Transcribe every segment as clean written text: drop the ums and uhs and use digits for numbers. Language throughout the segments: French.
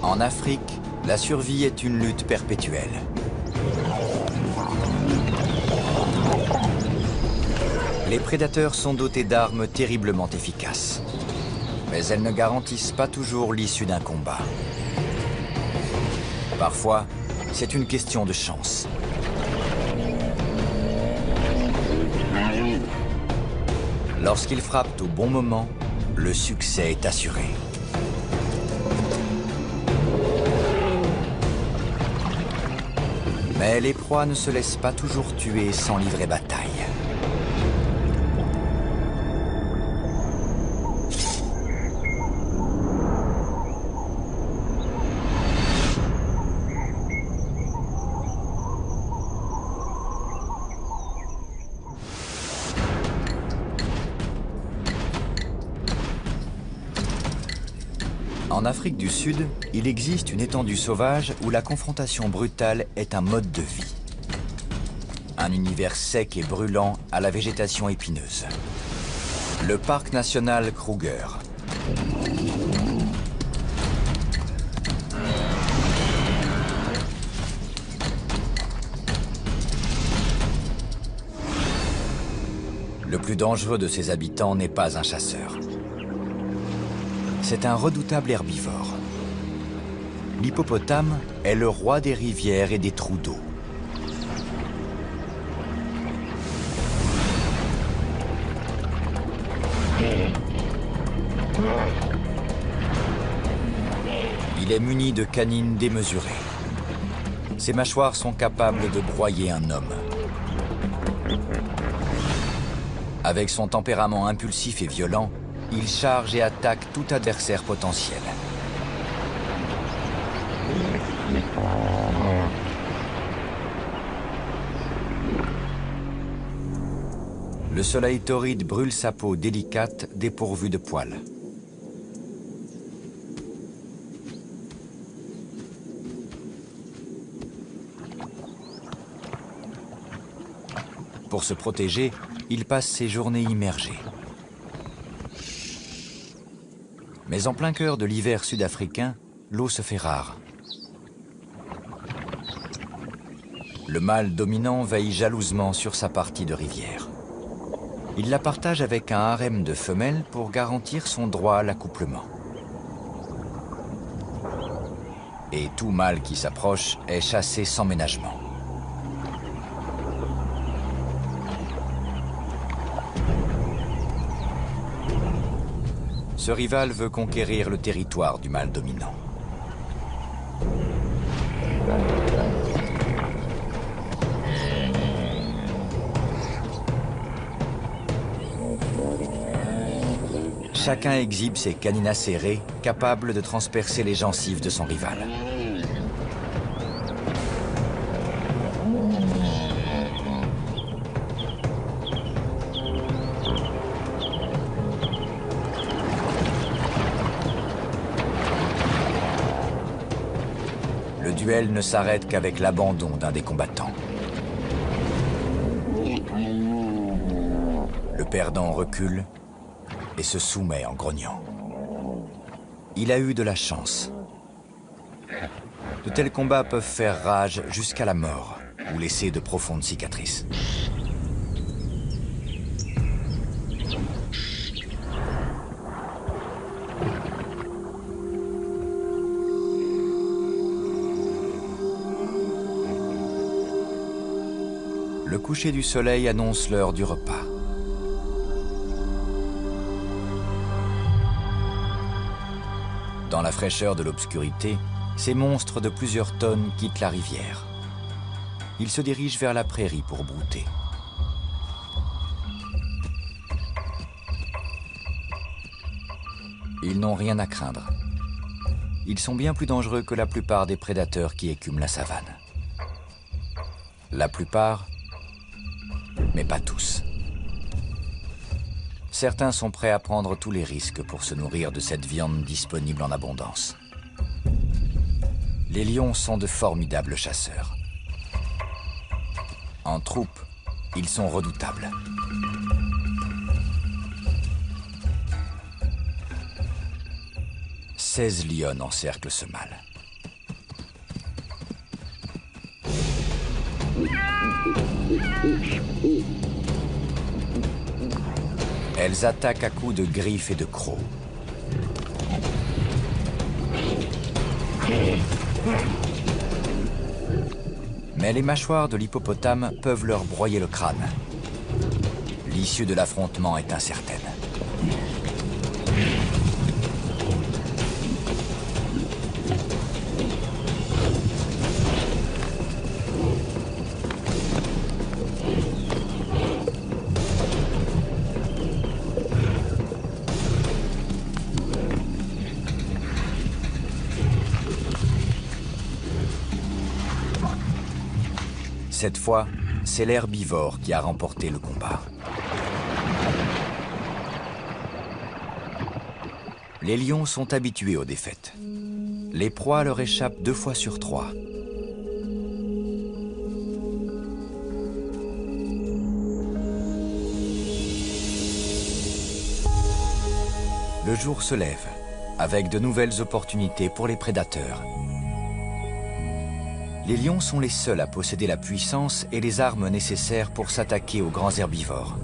En Afrique, la survie est une lutte perpétuelle. Les prédateurs sont dotés d'armes terriblement efficaces. Mais elles ne garantissent pas toujours l'issue d'un combat. Parfois, c'est une question de chance. Lorsqu'ils frappent au bon moment, le succès est assuré. Mais les proies ne se laissent pas toujours tuer sans livrer bataille. En Afrique du Sud, il existe une étendue sauvage où la confrontation brutale est un mode de vie. Un univers sec et brûlant à la végétation épineuse. Le parc national Kruger. Le plus dangereux de ses habitants n'est pas un chasseur. C'est un redoutable herbivore. L'hippopotame est le roi des rivières et des trous d'eau. Il est muni de canines démesurées. Ses mâchoires sont capables de broyer un homme. Avec son tempérament impulsif et violent, il charge et attaque tout adversaire potentiel. Le soleil torride brûle sa peau délicate, dépourvue de poils. Pour se protéger, il passe ses journées immergées. Mais en plein cœur de l'hiver sud-africain, l'eau se fait rare. Le mâle dominant veille jalousement sur sa partie de rivière. Il la partage avec un harem de femelles pour garantir son droit à l'accouplement. Et tout mâle qui s'approche est chassé sans ménagement. Ce rival veut conquérir le territoire du mâle dominant. Chacun exhibe ses canines acérées, capables de transpercer les gencives de son rival. Le duel ne s'arrête qu'avec l'abandon d'un des combattants. Le perdant recule et se soumet en grognant. Il a eu de la chance. De tels combats peuvent faire rage jusqu'à la mort ou laisser de profondes cicatrices. Le coucher du soleil annonce l'heure du repas. Dans la fraîcheur de l'obscurité, ces monstres de plusieurs tonnes quittent la rivière. Ils se dirigent vers la prairie pour brouter. Ils n'ont rien à craindre. Ils sont bien plus dangereux que la plupart des prédateurs qui écument la savane. La plupart, mais pas tous. Certains sont prêts à prendre tous les risques pour se nourrir de cette viande disponible en abondance. Les lions sont de formidables chasseurs. En troupe, ils sont redoutables. 16 lionnes encerclent ce mâle. Elles attaquent à coups de griffes et de crocs. Mais les mâchoires de l'hippopotame peuvent leur broyer le crâne. L'issue de l'affrontement est incertaine. Cette fois, c'est l'herbivore qui a remporté le combat. Les lions sont habitués aux défaites. Les proies leur échappent 2 fois sur 3. Le jour se lève, avec de nouvelles opportunités pour les prédateurs. Les lions sont les seuls à posséder la puissance et les armes nécessaires pour s'attaquer aux grands herbivores.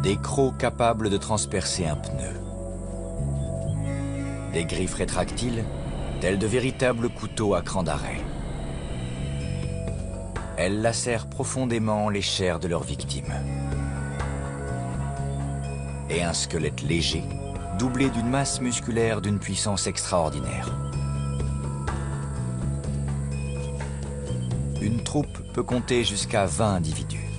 Des crocs capables de transpercer un pneu. Des griffes rétractiles, telles de véritables couteaux à cran d'arrêt. Elles lacèrent profondément les chairs de leurs victimes. Et un squelette léger, doublé d'une masse musculaire d'une puissance extraordinaire. Une troupe peut compter jusqu'à 20 individus.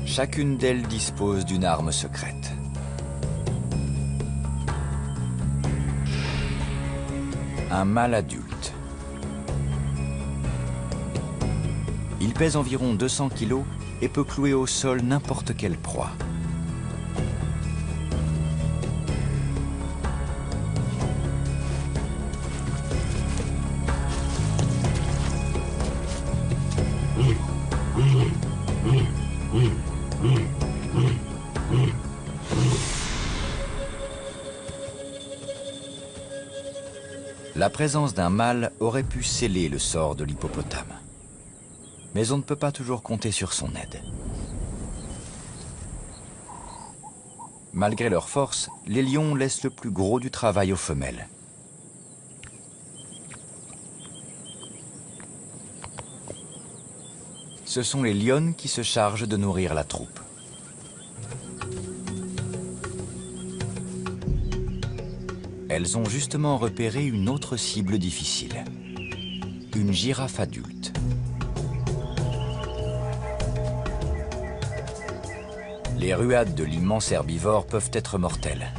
Chacune d'elles dispose d'une arme secrète. Un mâle adulte. Il pèse environ 200 kg et peut clouer au sol n'importe quelle proie. La présence d'un mâle aurait pu sceller le sort de l'hippopotame. Mais on ne peut pas toujours compter sur son aide. Malgré leur force, les lions laissent le plus gros du travail aux femelles. Ce sont les lionnes qui se chargent de nourrir la troupe. Elles ont justement repéré une autre cible difficile. Une girafe adulte. Les ruades de l'immense herbivore peuvent être mortelles.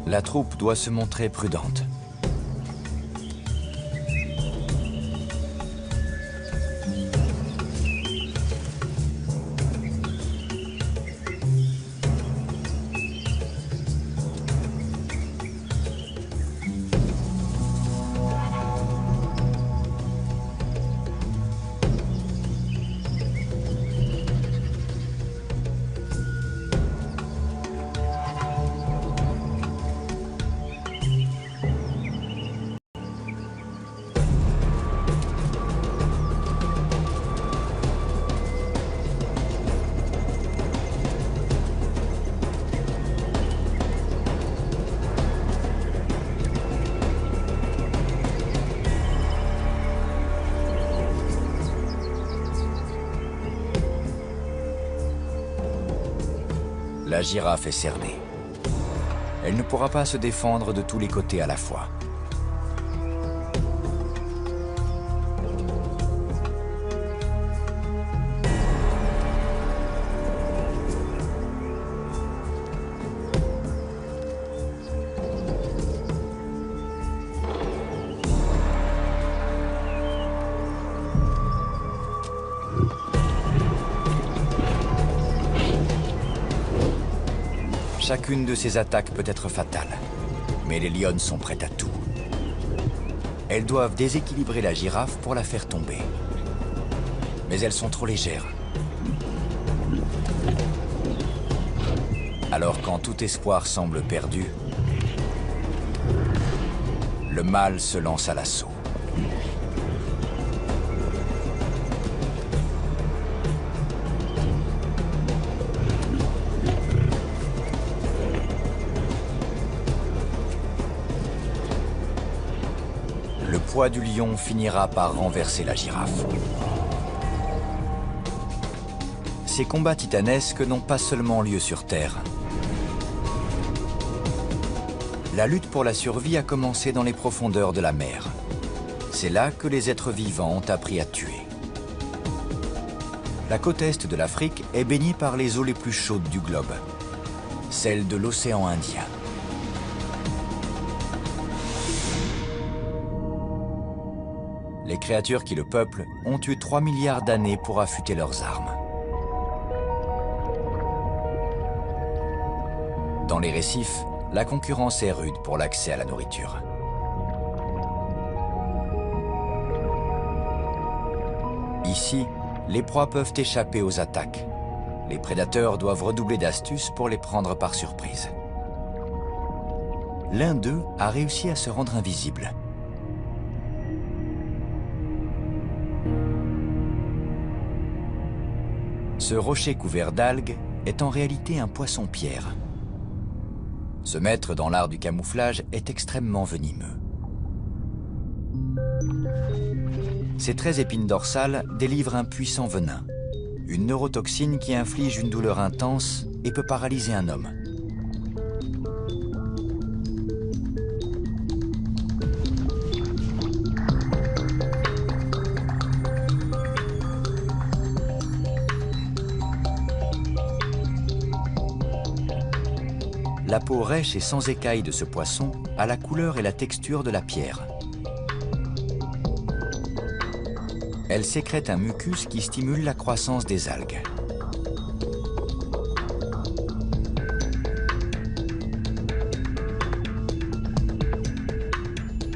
La troupe doit se montrer prudente. La girafe est cernée. Elle ne pourra pas se défendre de tous les côtés à la fois. Chacune de ces attaques peut être fatale, mais les lionnes sont prêtes à tout. Elles doivent déséquilibrer la girafe pour la faire tomber. Mais elles sont trop légères. Alors quand tout espoir semble perdu, le mâle se lance à l'assaut. Le poids du lion finira par renverser la girafe. Ces combats titanesques n'ont pas seulement lieu sur Terre. La lutte pour la survie a commencé dans les profondeurs de la mer. C'est là que les êtres vivants ont appris à tuer. La côte est de l'Afrique est baignée par les eaux les plus chaudes du globe, celles de l'océan Indien. Les créatures qui le peuplent ont eu 3 milliards d'années pour affûter leurs armes. Dans les récifs, la concurrence est rude pour l'accès à la nourriture. Ici, les proies peuvent échapper aux attaques. Les prédateurs doivent redoubler d'astuces pour les prendre par surprise. L'un d'eux a réussi à se rendre invisible. Ce rocher couvert d'algues est en réalité un poisson-pierre. Ce maître dans l'art du camouflage est extrêmement venimeux. Ses 13 épines dorsales délivrent un puissant venin, une neurotoxine qui inflige une douleur intense et peut paralyser un homme. La peau rêche et sans écailles de ce poisson a la couleur et la texture de la pierre. Elle sécrète un mucus qui stimule la croissance des algues.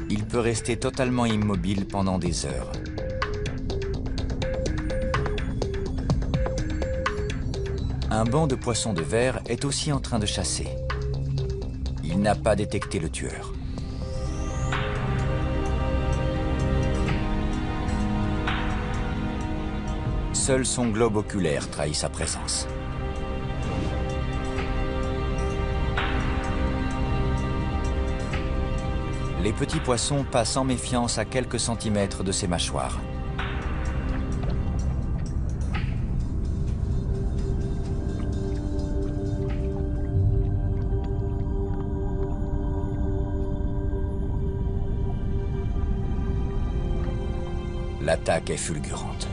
Il peut rester totalement immobile pendant des heures. Un banc de poissons de verre est aussi en train de chasser. Il n'a pas détecté le tueur. Seul son globe oculaire trahit sa présence. Les petits poissons passent en méfiance à quelques centimètres de ses mâchoires. L'attaque est fulgurante.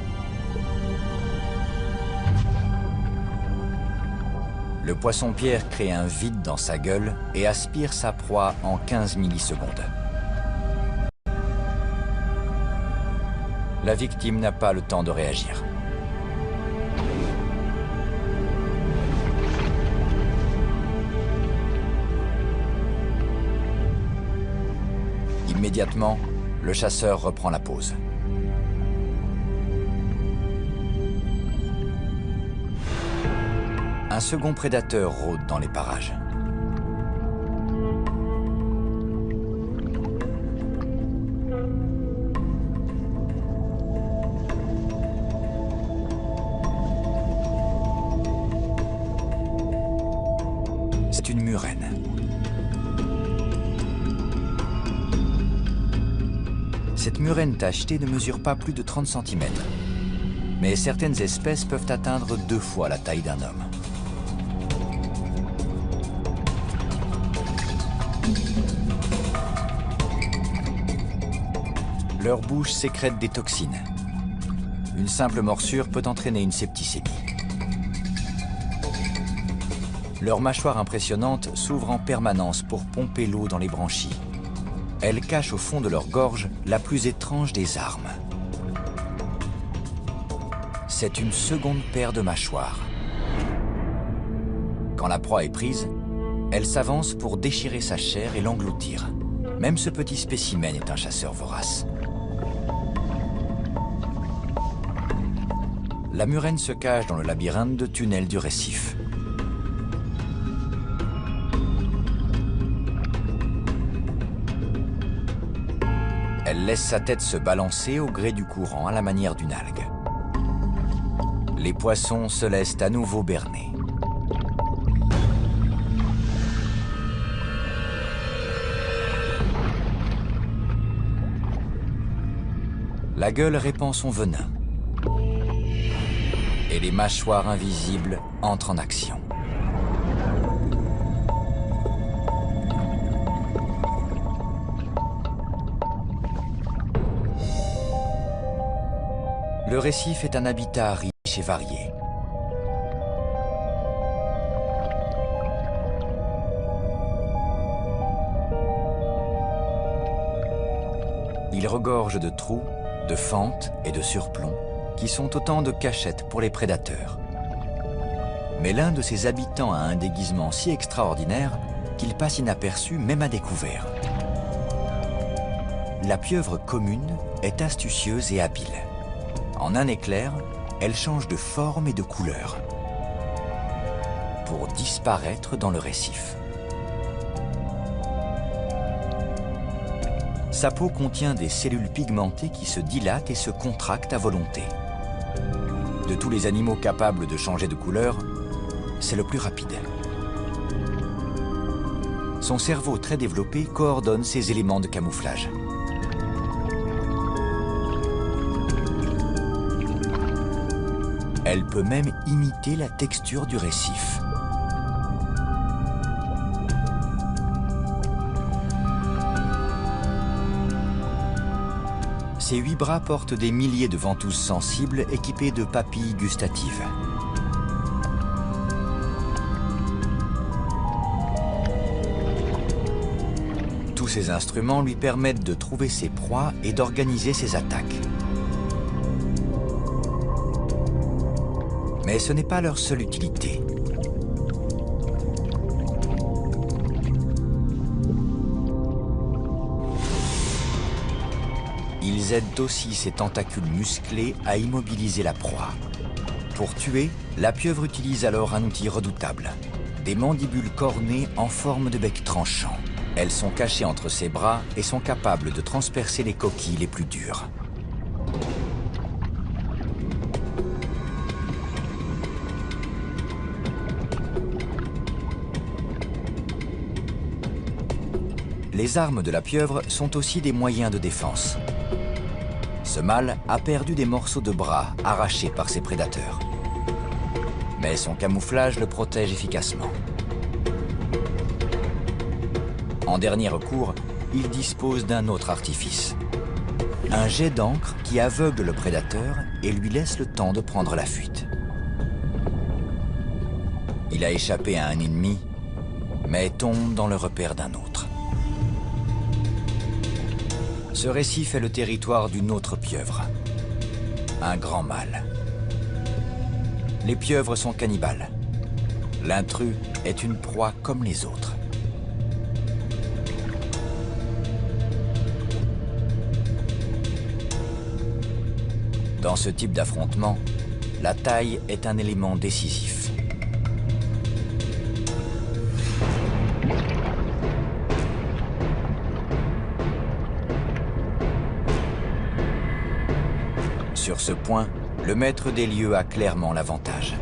Le poisson-pierre crée un vide dans sa gueule et aspire sa proie en 15 millisecondes. La victime n'a pas le temps de réagir. Immédiatement, le chasseur reprend la pose. Un second prédateur rôde dans les parages. C'est une murène. Cette murène tachetée ne mesure pas plus de 30 cm. Mais certaines espèces peuvent atteindre 2 fois la taille d'un homme. Leur bouche sécrète des toxines. Une simple morsure peut entraîner une septicémie. Leur mâchoire impressionnante s'ouvre en permanence pour pomper l'eau dans les branchies. Elles cachent au fond de leur gorge la plus étrange des armes. C'est une seconde paire de mâchoires. Quand la proie est prise, Elle s'avance pour déchirer sa chair et l'engloutir. Même ce petit spécimen est un chasseur vorace. La murène se cache dans le labyrinthe de tunnels du récif. Elle laisse sa tête se balancer au gré du courant à la manière d'une algue. Les poissons se laissent à nouveau berner. La gueule répand son venin. Et les mâchoires invisibles entrent en action. Le récif est un habitat riche et varié. Il regorge de trous, de fentes et de surplombs qui sont autant de cachettes pour les prédateurs. Mais l'un de ses habitants a un déguisement si extraordinaire qu'il passe inaperçu même à découvert. La pieuvre commune est astucieuse et habile. En un éclair, elle change de forme et de couleur pour disparaître dans le récif. Sa peau contient des cellules pigmentées qui se dilatent et se contractent à volonté. De tous les animaux capables de changer de couleur, c'est le plus rapide. Son cerveau très développé coordonne ses éléments de camouflage. Elle peut même imiter la texture du récif. Ses 8 bras portent des milliers de ventouses sensibles équipées de papilles gustatives. Tous ces instruments lui permettent de trouver ses proies et d'organiser ses attaques. Mais ce n'est pas leur seule utilité. Ils aident aussi ces tentacules musclés à immobiliser la proie. Pour tuer, la pieuvre utilise alors un outil redoutable, des mandibules cornées en forme de bec tranchant. Elles sont cachées entre ses bras et sont capables de transpercer les coquilles les plus dures. Les armes de la pieuvre sont aussi des moyens de défense. Ce mâle a perdu des morceaux de bras arrachés par ses prédateurs. Mais son camouflage le protège efficacement. En dernier recours, il dispose d'un autre artifice. Un jet d'encre qui aveugle le prédateur et lui laisse le temps de prendre la fuite. Il a échappé à un ennemi, mais tombe dans le repère d'un autre. Ce récif est le territoire d'une autre pieuvre, un grand mâle. Les pieuvres sont cannibales. L'intrus est une proie comme les autres. Dans ce type d'affrontement, la taille est un élément décisif. Sur ce point, le maître des lieux a clairement l'avantage.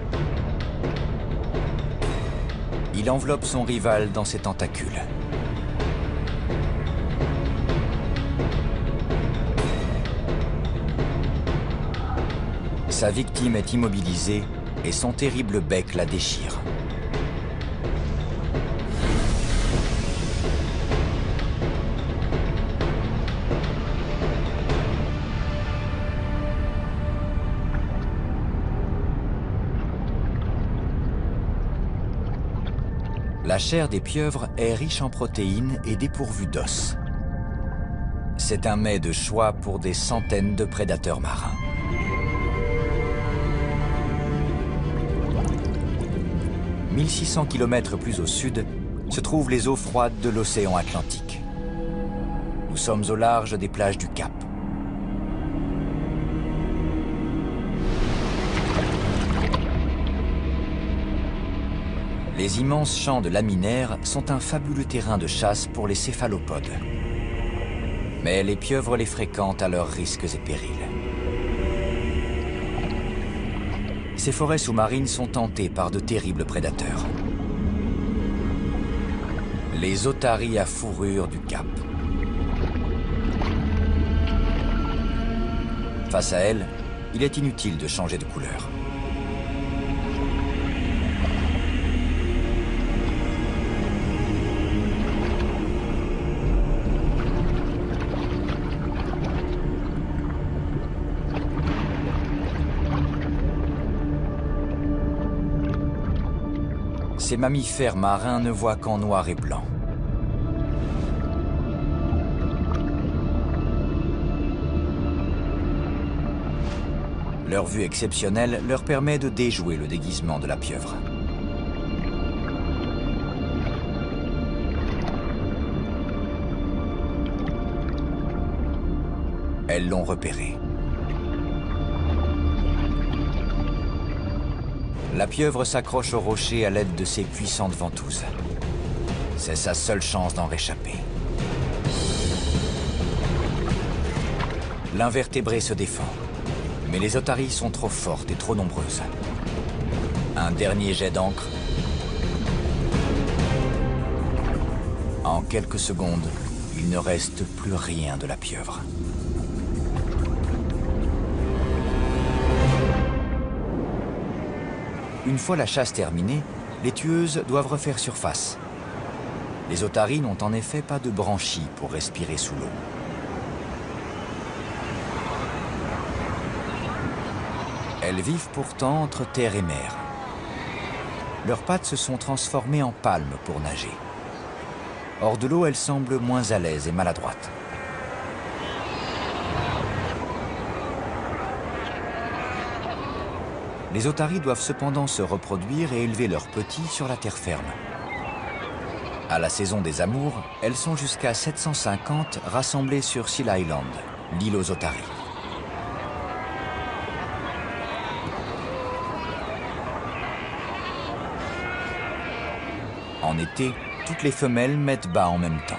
Il enveloppe son rival dans ses tentacules. Sa victime est immobilisée et son terrible bec la déchire. La chair des pieuvres est riche en protéines et dépourvue d'os. C'est un mets de choix pour des centaines de prédateurs marins. « 1600 km plus au sud, se trouvent les eaux froides de l'océan Atlantique. Nous sommes au large des plages du Cap. Les immenses champs de laminaires sont un fabuleux terrain de chasse pour les céphalopodes. Mais les pieuvres les fréquentent à leurs risques et périls. Ces forêts sous-marines sont tentées par de terribles prédateurs. Les otaries à fourrure du Cap. Face à elles, il est inutile de changer de couleur. Ces mammifères marins ne voient qu'en noir et blanc. Leur vue exceptionnelle leur permet de déjouer le déguisement de la pieuvre. Elles l'ont repéré. La pieuvre s'accroche au rocher à l'aide de ses puissantes ventouses. C'est sa seule chance d'en réchapper. L'invertébré se défend, mais les otaries sont trop fortes et trop nombreuses. Un dernier jet d'encre. En quelques secondes, il ne reste plus rien de la pieuvre. Une fois la chasse terminée, les tueuses doivent refaire surface. Les otaries n'ont en effet pas de branchies pour respirer sous l'eau. Elles vivent pourtant entre terre et mer. Leurs pattes se sont transformées en palmes pour nager. Hors de l'eau, elles semblent moins à l'aise et maladroites. Les otaries doivent cependant se reproduire et élever leurs petits sur la terre ferme. À la saison des amours, elles sont jusqu'à 750 rassemblées sur Seal Island, l'île aux otaries. En été, toutes les femelles mettent bas en même temps.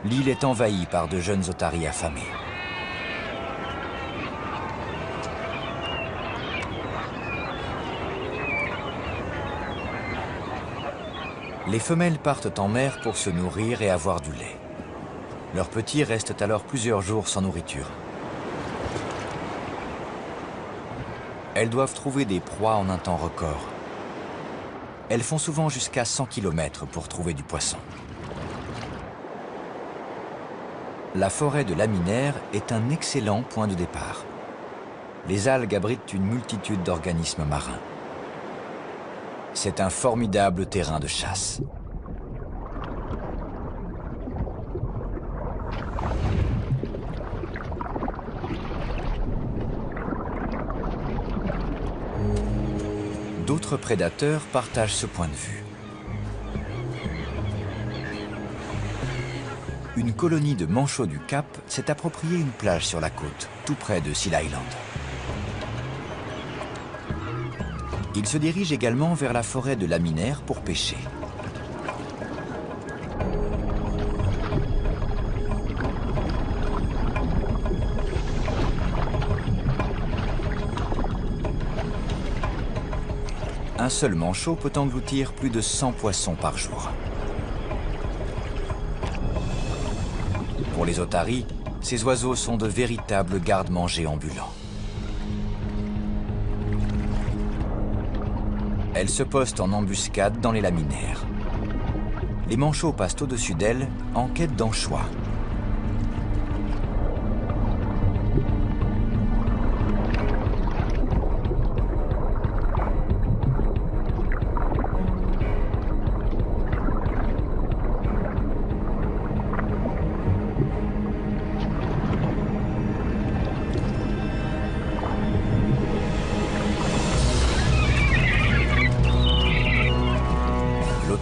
L'île est envahie par de jeunes otaries affamées. Les femelles partent en mer pour se nourrir et avoir du lait. Leurs petits restent alors plusieurs jours sans nourriture. Elles doivent trouver des proies en un temps record. Elles font souvent jusqu'à 100 km pour trouver du poisson. La forêt de laminaires est un excellent point de départ. Les algues abritent une multitude d'organismes marins. C'est un formidable terrain de chasse. D'autres prédateurs partagent ce point de vue. Une colonie de manchots du Cap s'est approprié une plage sur la côte, tout près de Seal Island. Ils se dirigent également vers la forêt de laminaires pour pêcher. Un seul manchot peut engloutir plus de 100 poissons par jour. Pour les otaries, ces oiseaux sont de véritables garde-manger ambulants. Elles se postent en embuscade dans les laminaires. Les manchots passent au-dessus d'elles en quête d'anchois.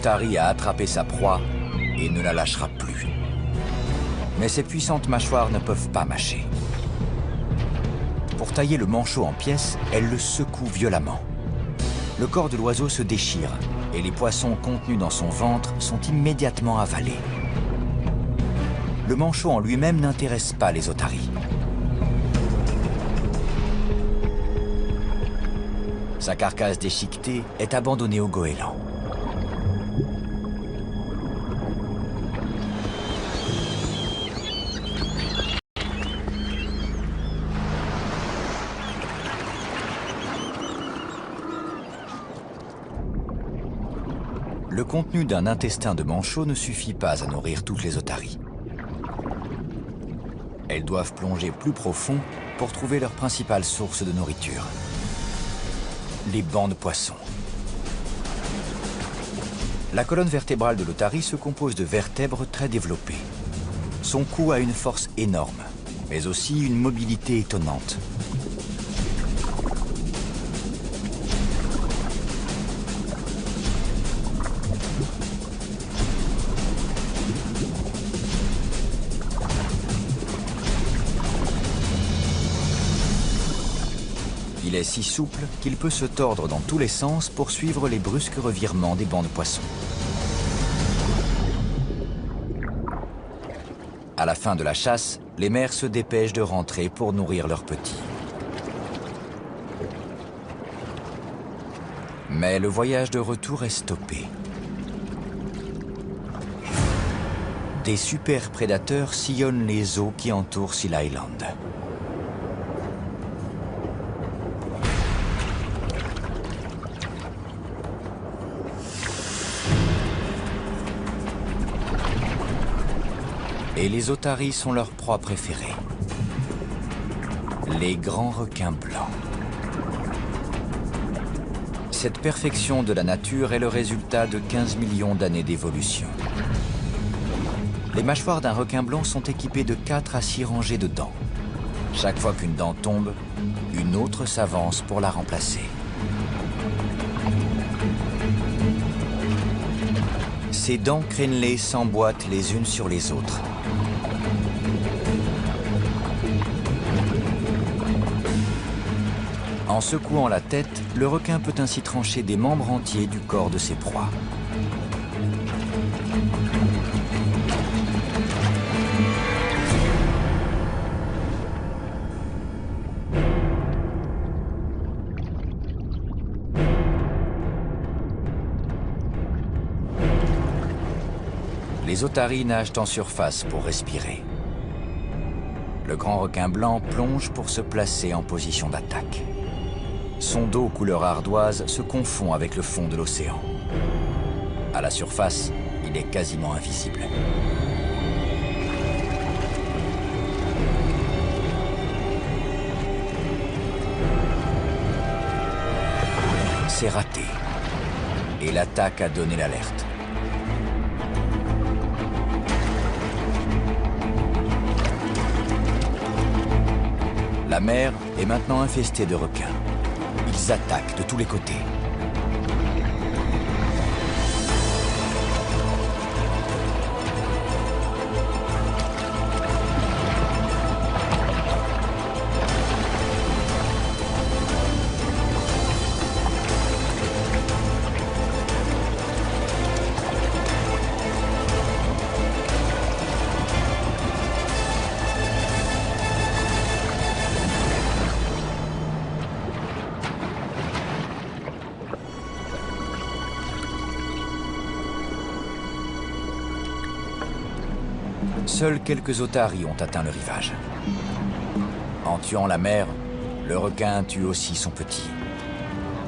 Otari a attrapé sa proie et ne la lâchera plus. Mais ses puissantes mâchoires ne peuvent pas mâcher. Pour tailler le manchot en pièces, elle le secoue violemment. Le corps de l'oiseau se déchire et les poissons contenus dans son ventre sont immédiatement avalés. Le manchot en lui-même n'intéresse pas les otaries. Sa carcasse déchiquetée est abandonnée aux goélands. Le contenu d'un intestin de manchot ne suffit pas à nourrir toutes les otaries. Elles doivent plonger plus profond pour trouver leur principale source de nourriture. Les bancs de poissons. La colonne vertébrale de l'otarie se compose de vertèbres très développées. Son cou a une force énorme, mais aussi une mobilité étonnante. Il est si souple qu'il peut se tordre dans tous les sens pour suivre les brusques revirements des bancs de poissons. À la fin de la chasse, les mères se dépêchent de rentrer pour nourrir leurs petits. Mais le voyage de retour est stoppé. Des super prédateurs sillonnent les eaux qui entourent Seal Island. Et les otaries sont leur proie préférée. Les grands requins blancs. Cette perfection de la nature est le résultat de 15 millions d'années d'évolution. Les mâchoires d'un requin blanc sont équipées de 4 à 6 rangées de dents. Chaque fois qu'une dent tombe, une autre s'avance pour la remplacer. Ces dents crénelées s'emboîtent les unes sur les autres. En secouant la tête, le requin peut ainsi trancher des membres entiers du corps de ses proies. Les otaries nagent en surface pour respirer. Le grand requin blanc plonge pour se placer en position d'attaque. Son dos couleur ardoise se confond avec le fond de l'océan. À la surface, il est quasiment invisible. C'est raté. Et l'attaque a donné l'alerte. La mer est maintenant infestée de requins. Ils attaquent de tous les côtés. Seuls quelques otaries ont atteint le rivage. En tuant la mère, le requin tue aussi son petit.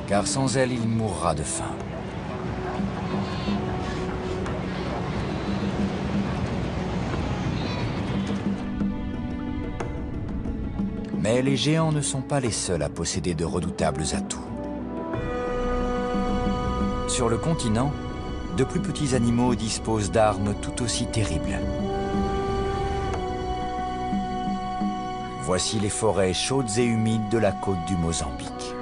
Car sans elle, il mourra de faim. Mais les géants ne sont pas les seuls à posséder de redoutables atouts. Sur le continent, de plus petits animaux disposent d'armes tout aussi terribles. Voici les forêts chaudes et humides de la côte du Mozambique.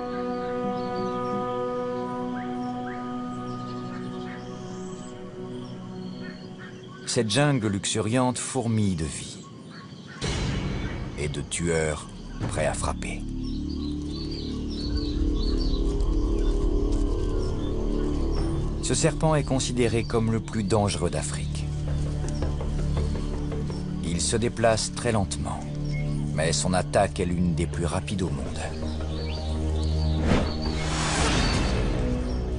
Cette jungle luxuriante fourmille de vie et de tueurs prêts à frapper. Ce serpent est considéré comme le plus dangereux d'Afrique. Il se déplace très lentement, mais son attaque est l'une des plus rapides au monde.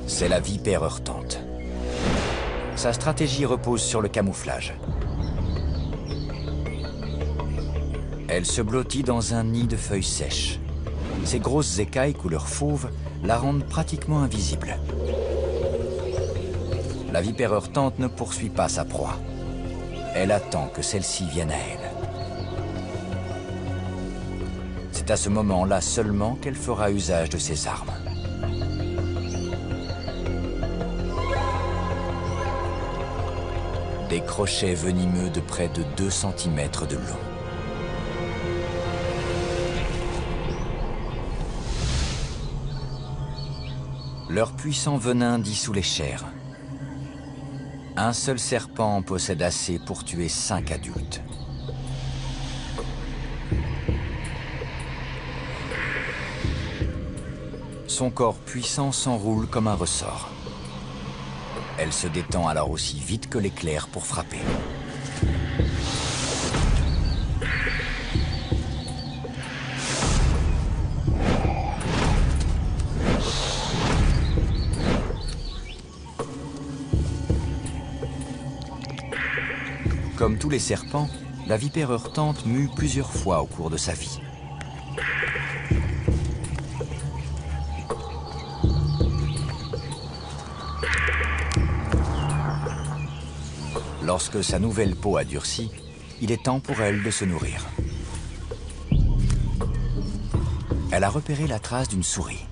C'est la vipère heurtante. Sa stratégie repose sur le camouflage. Elle se blottit dans un nid de feuilles sèches. Ses grosses écailles couleur fauve la rendent pratiquement invisible. La vipère heurtante ne poursuit pas sa proie. Elle attend que celle-ci vienne à elle. C'est à ce moment-là seulement qu'elle fera usage de ses armes. Des crochets venimeux de près de 2 cm de long. Leur puissant venin dissout les chairs. Un seul serpent en possède assez pour tuer 5 adultes. Son corps puissant s'enroule comme un ressort. Elle se détend alors aussi vite que l'éclair pour frapper. Comme tous les serpents, la vipère heurtante mue plusieurs fois au cours de sa vie. Lorsque sa nouvelle peau a durci, il est temps pour elle de se nourrir. Elle a repéré la trace d'une souris.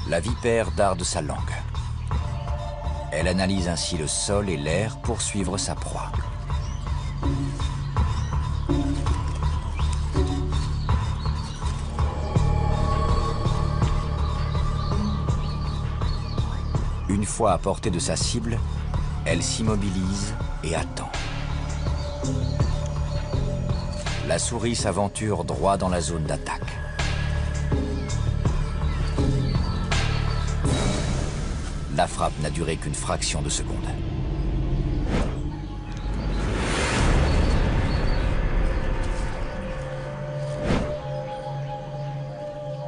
La vipère darde sa langue. Elle analyse ainsi le sol et l'air pour suivre sa proie. Une fois à portée de sa cible, elle s'immobilise et attend. La souris s'aventure droit dans la zone d'attaque. La frappe n'a duré qu'une fraction de seconde.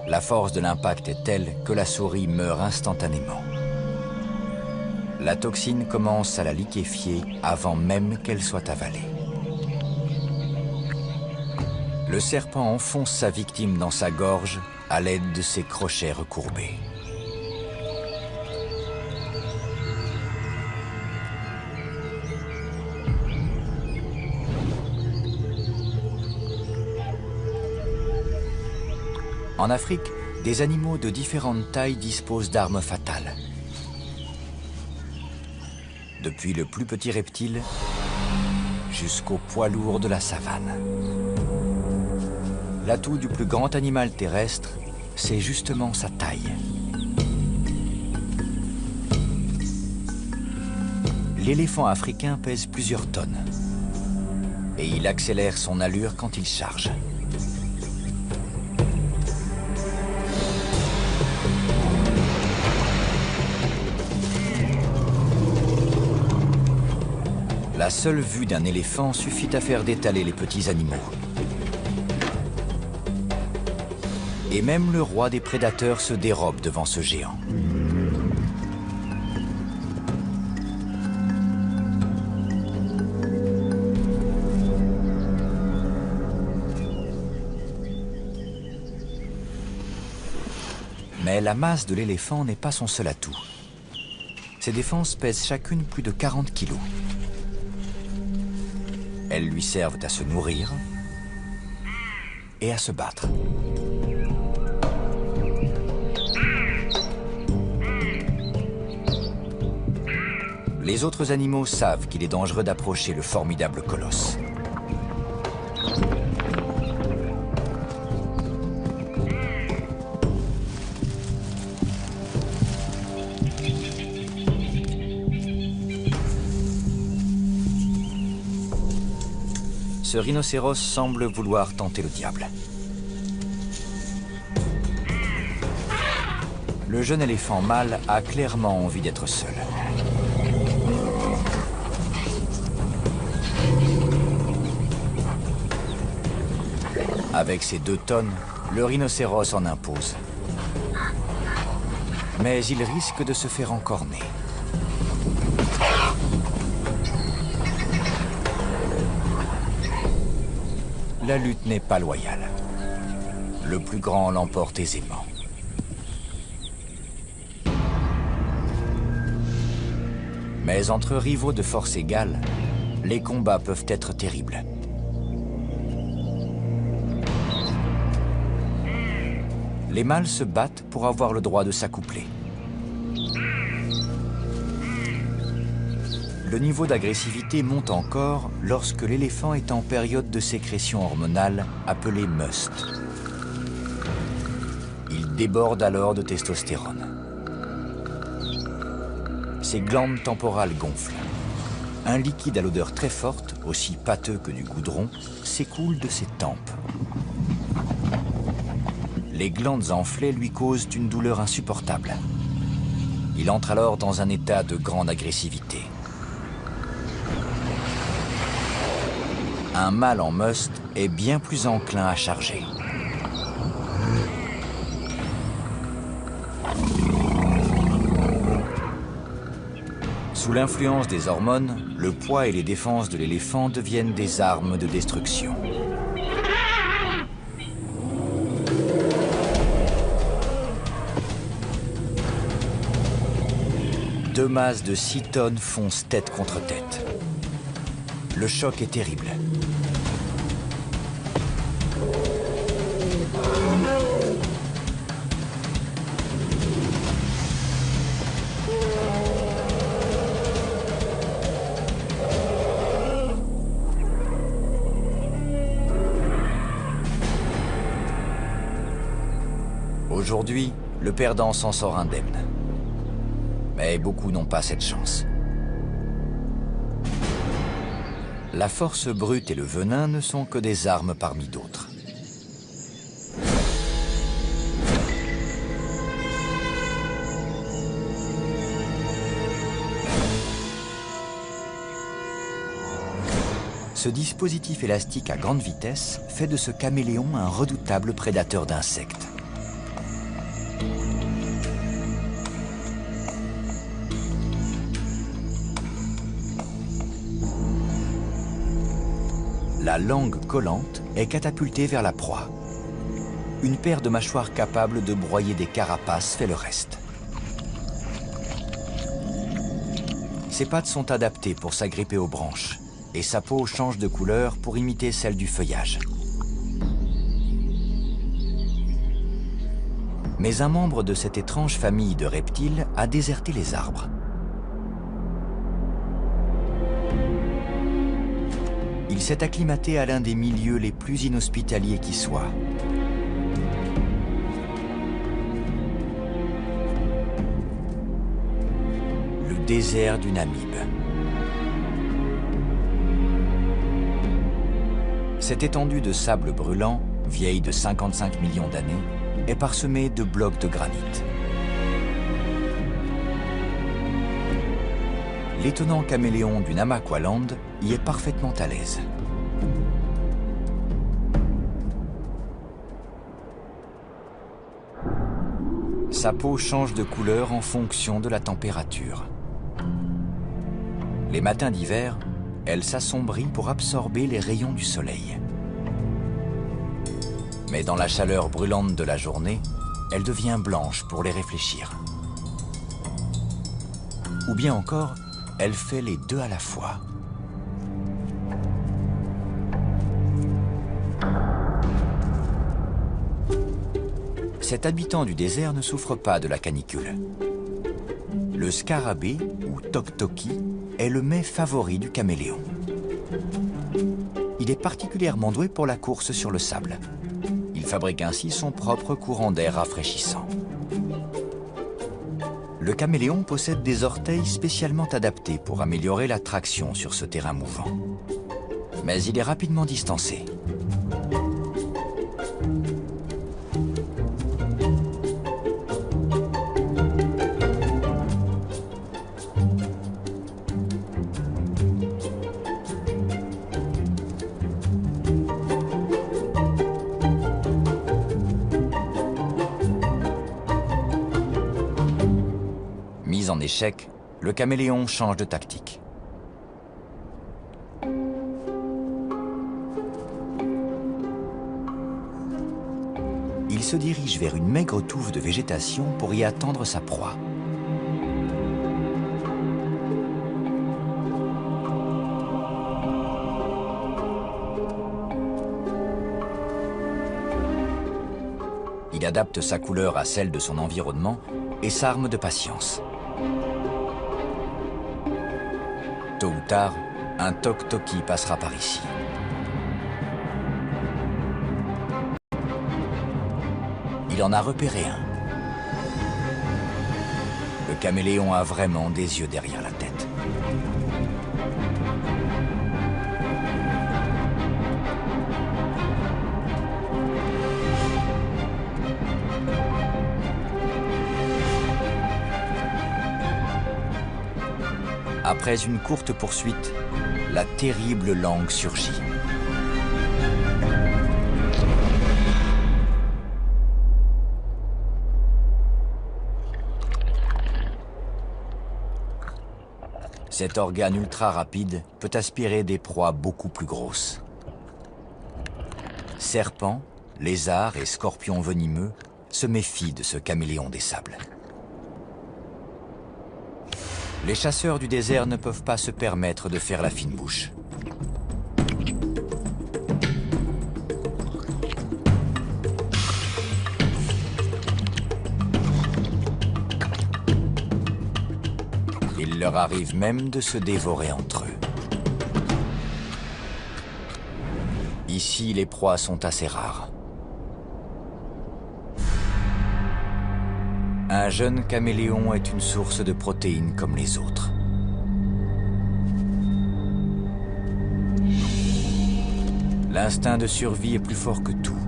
La force de l'impact est telle que la souris meurt instantanément. La toxine commence à la liquéfier avant même qu'elle soit avalée. Le serpent enfonce sa victime dans sa gorge à l'aide de ses crochets recourbés. En Afrique, des animaux de différentes tailles disposent d'armes fatales. Depuis le plus petit reptile jusqu'au poids lourd de la savane. L'atout du plus grand animal terrestre, c'est justement sa taille. L'éléphant africain pèse plusieurs tonnes et il accélère son allure quand il charge. La seule vue d'un éléphant suffit à faire détaler les petits animaux. Et même le roi des prédateurs se dérobe devant ce géant. Mais la masse de l'éléphant n'est pas son seul atout. Ses défenses pèsent chacune plus de 40 kilos. Elles lui servent à se nourrir et à se battre. Les autres animaux savent qu'il est dangereux d'approcher le formidable colosse. ce rhinocéros semble vouloir tenter le diable. Le jeune éléphant mâle a clairement envie d'être seul. Avec ses 2 tonnes, le rhinocéros en impose. Mais il risque de se faire encorner. La lutte n'est pas loyale. Le plus grand l'emporte aisément. Mais entre rivaux de force égale, les combats peuvent être terribles. Les mâles se battent pour avoir le droit de s'accoupler. Le niveau d'agressivité monte encore lorsque l'éléphant est en période de sécrétion hormonale appelée must. Il déborde alors de testostérone. Ses glandes temporales gonflent. Un liquide à l'odeur très forte, aussi pâteux que du goudron, s'écoule de ses tempes. Les glandes enflées lui causent une douleur insupportable. Il entre alors dans un état de grande agressivité. Un mâle en must est bien plus enclin à charger. Sous l'influence des hormones, le poids et les défenses de l'éléphant deviennent des armes de destruction. Deux masses de 6 tonnes foncent tête contre tête. Le choc est terrible. Aujourd'hui, le perdant s'en sort indemne. Mais beaucoup n'ont pas cette chance. La force brute et le venin ne sont que des armes parmi d'autres. Ce dispositif élastique à grande vitesse fait de ce caméléon un redoutable prédateur d'insectes. La langue collante est catapultée vers la proie. Une paire de mâchoires capable de broyer des carapaces fait le reste. Ses pattes sont adaptées pour s'agripper aux branches et sa peau change de couleur pour imiter celle du feuillage. Mais un membre de cette étrange famille de reptiles a déserté les arbres. Il s'est acclimaté à l'un des milieux les plus inhospitaliers qui soient. Le désert du Namib. Cette étendue de sable brûlant, vieille de 55 millions d'années, est parsemée de blocs de granit. L'étonnant caméléon du Namaqualand y est parfaitement à l'aise. Sa peau change de couleur en fonction de la température. Les matins d'hiver, elle s'assombrit pour absorber les rayons du soleil. Mais dans la chaleur brûlante de la journée, elle devient blanche pour les réfléchir. Ou bien encore, elle fait les deux à la fois. Cet habitant du désert ne souffre pas de la canicule. Le scarabée, ou toktoki, est le mets favori du caméléon. Il est particulièrement doué pour la course sur le sable. Il fabrique ainsi son propre courant d'air rafraîchissant. Le caméléon possède des orteils spécialement adaptés pour améliorer la traction sur ce terrain mouvant. Mais il est rapidement distancé. Mis en échec, le caméléon change de tactique. Il se dirige vers une maigre touffe de végétation pour y attendre sa proie. Il adapte sa couleur à celle de son environnement et s'arme de patience. Tôt ou tard, un toc-toki passera par ici. Il en a repéré un. Le caméléon a vraiment des yeux derrière la tête. Après une courte poursuite, la terrible langue surgit. Cet organe ultra rapide peut aspirer des proies beaucoup plus grosses. Serpents, lézards et scorpions venimeux se méfient de ce caméléon des sables. Les chasseurs du désert ne peuvent pas se permettre de faire la fine bouche. Il leur arrive même de se dévorer entre eux. Ici, les proies sont assez rares. Un jeune caméléon est une source de protéines comme les autres. L'instinct de survie est plus fort que tout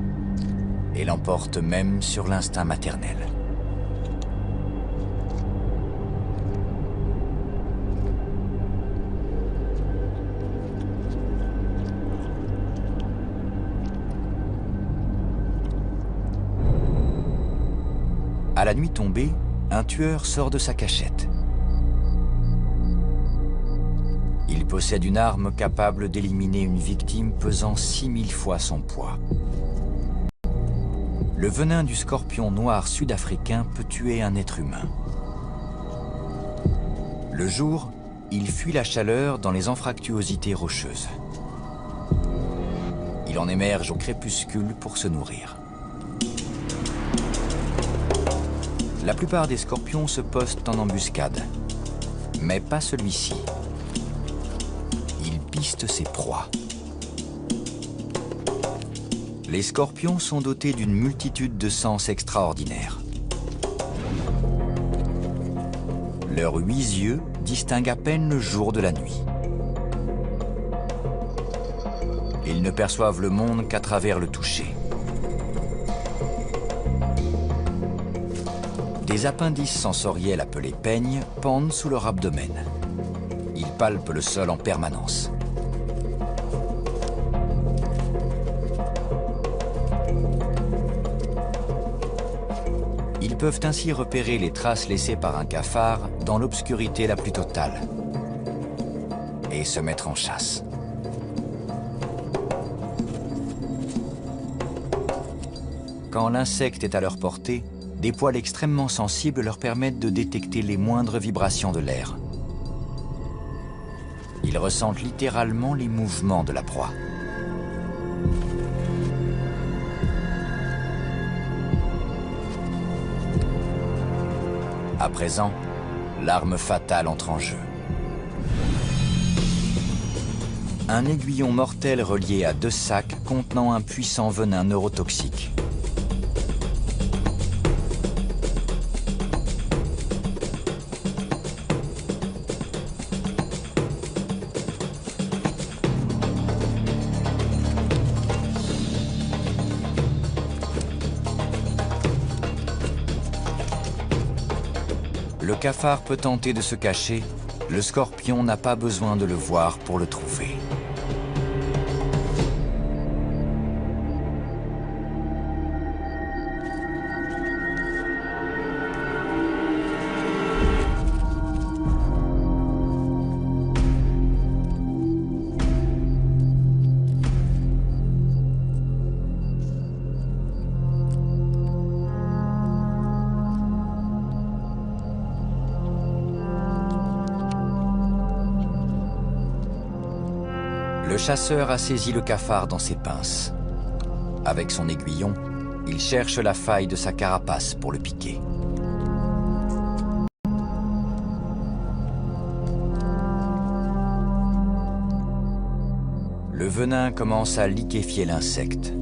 et l'emporte même sur l'instinct maternel. À la nuit tombée, un tueur sort de sa cachette. Il possède une arme capable d'éliminer une victime pesant 6000 fois son poids. Le venin du scorpion noir sud-africain peut tuer un être humain. Le jour, il fuit la chaleur dans les anfractuosités rocheuses. Il en émerge au crépuscule pour se nourrir. La plupart des scorpions se postent en embuscade, mais pas celui-ci. Il piste ses proies. Les scorpions sont dotés d'une multitude de sens extraordinaires. Leurs 8 yeux distinguent à peine le jour de la nuit. Ils ne perçoivent le monde qu'à travers le toucher. Des appendices sensoriels appelés peignes pendent sous leur abdomen. Ils palpent le sol en permanence. Ils peuvent ainsi repérer les traces laissées par un cafard dans l'obscurité la plus totale et se mettre en chasse. Quand l'insecte est à leur portée, des poils extrêmement sensibles leur permettent de détecter les moindres vibrations de l'air. Ils ressentent littéralement les mouvements de la proie. À présent, l'arme fatale entre en jeu. Un aiguillon mortel relié à 2 sacs contenant un puissant venin neurotoxique. Le cafard peut tenter de se cacher, le scorpion n'a pas besoin de le voir pour le trouver. Le chasseur a saisi le cafard dans ses pinces. Avec son aiguillon, il cherche la faille de sa carapace pour le piquer. Le venin commence à liquéfier l'insecte.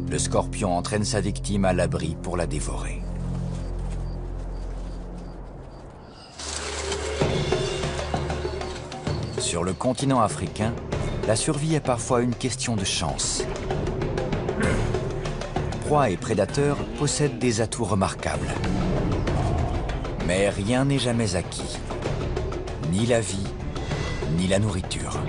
Le scorpion entraîne sa victime à l'abri pour la dévorer. Sur le continent africain, la survie est parfois une question de chance. Proies et prédateurs possèdent des atouts remarquables. Mais rien n'est jamais acquis. Ni la vie, ni la nourriture.